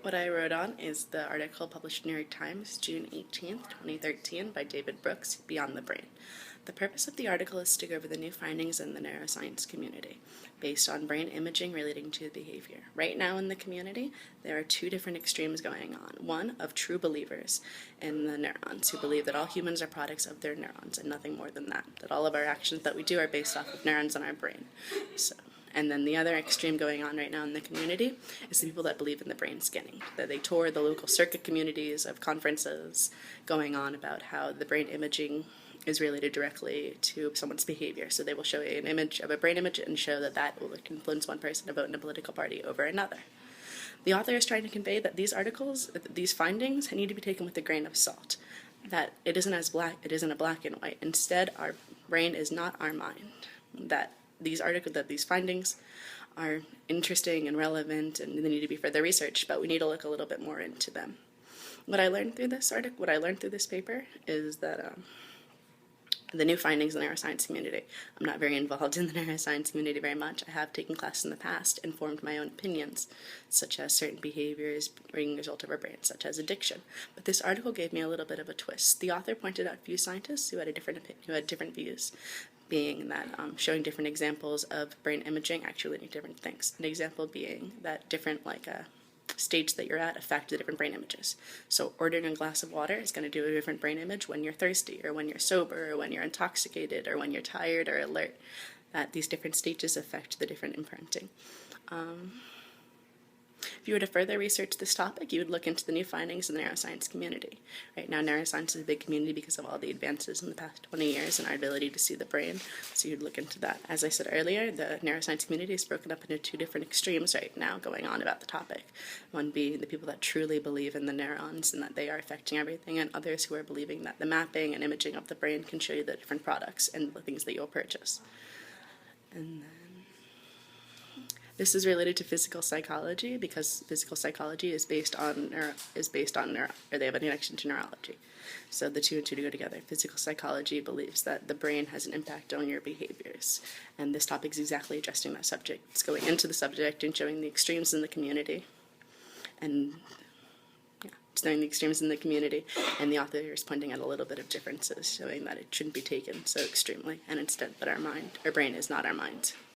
What I wrote on is the article published in New York Times, June 18th, 2013, by David Brooks, Beyond the Brain. The purpose of the article is to go over the new findings in the neuroscience community based on brain imaging relating to behavior. Right now in the community, there are two different extremes going on. One of true believers in the neurons who believe that all humans are products of their neurons and nothing more than that all of our actions that we do are based off of neurons in our brain. And then the other extreme going on right now in the community is the people that believe in the brain scanning, that they tour the local circuit communities of conferences going on about how the brain imaging is related directly to someone's behavior. So they will show an image of a brain image and show that that will influence one person to vote in a political party over another. The author is trying to convey that these articles, these findings, need to be taken with a grain of salt, that it isn't a black and white. Instead, our brain is not our mind, that these findings are interesting and relevant and they need to be further researched, but we need to look a little bit more into them. What I learned through this paper is that the new findings in the neuroscience community. I'm not very involved in the neuroscience community very much. I have taken classes in the past and formed my own opinions, such as certain behaviors being a result of our brain, such as addiction. But this article gave me a little bit of a twist. The author pointed out a few scientists who had different views, being that showing different examples of brain imaging actually leading to different things. An example being that different stage that you're at affect the different brain images. So ordering a glass of water is going to do a different brain image when you're thirsty, or when you're sober, or when you're intoxicated, or when you're tired or alert. That these different stages affect the different imprinting. If you were to further research this topic, you would look into the new findings in the neuroscience community. Right now, neuroscience is a big community because of all the advances in the past 20 years and our ability to see the brain, so you'd look into that. As I said earlier, the neuroscience community is broken up into two different extremes right now going on about the topic. One being the people that truly believe in the neurons and that they are affecting everything, and others who are believing that the mapping and imaging of the brain can show you the different products and the things that you'll purchase. And then this is related to physical psychology because physical psychology is based on they have a connection to neurology. So the two and two to go together. Physical psychology believes that the brain has an impact on your behaviors, and this topic is exactly addressing that subject. It's going into the subject and showing the extremes in the community, and showing the extremes in the community, and the author is pointing out a little bit of differences, showing that it shouldn't be taken so extremely, and instead that our brain is not our mind.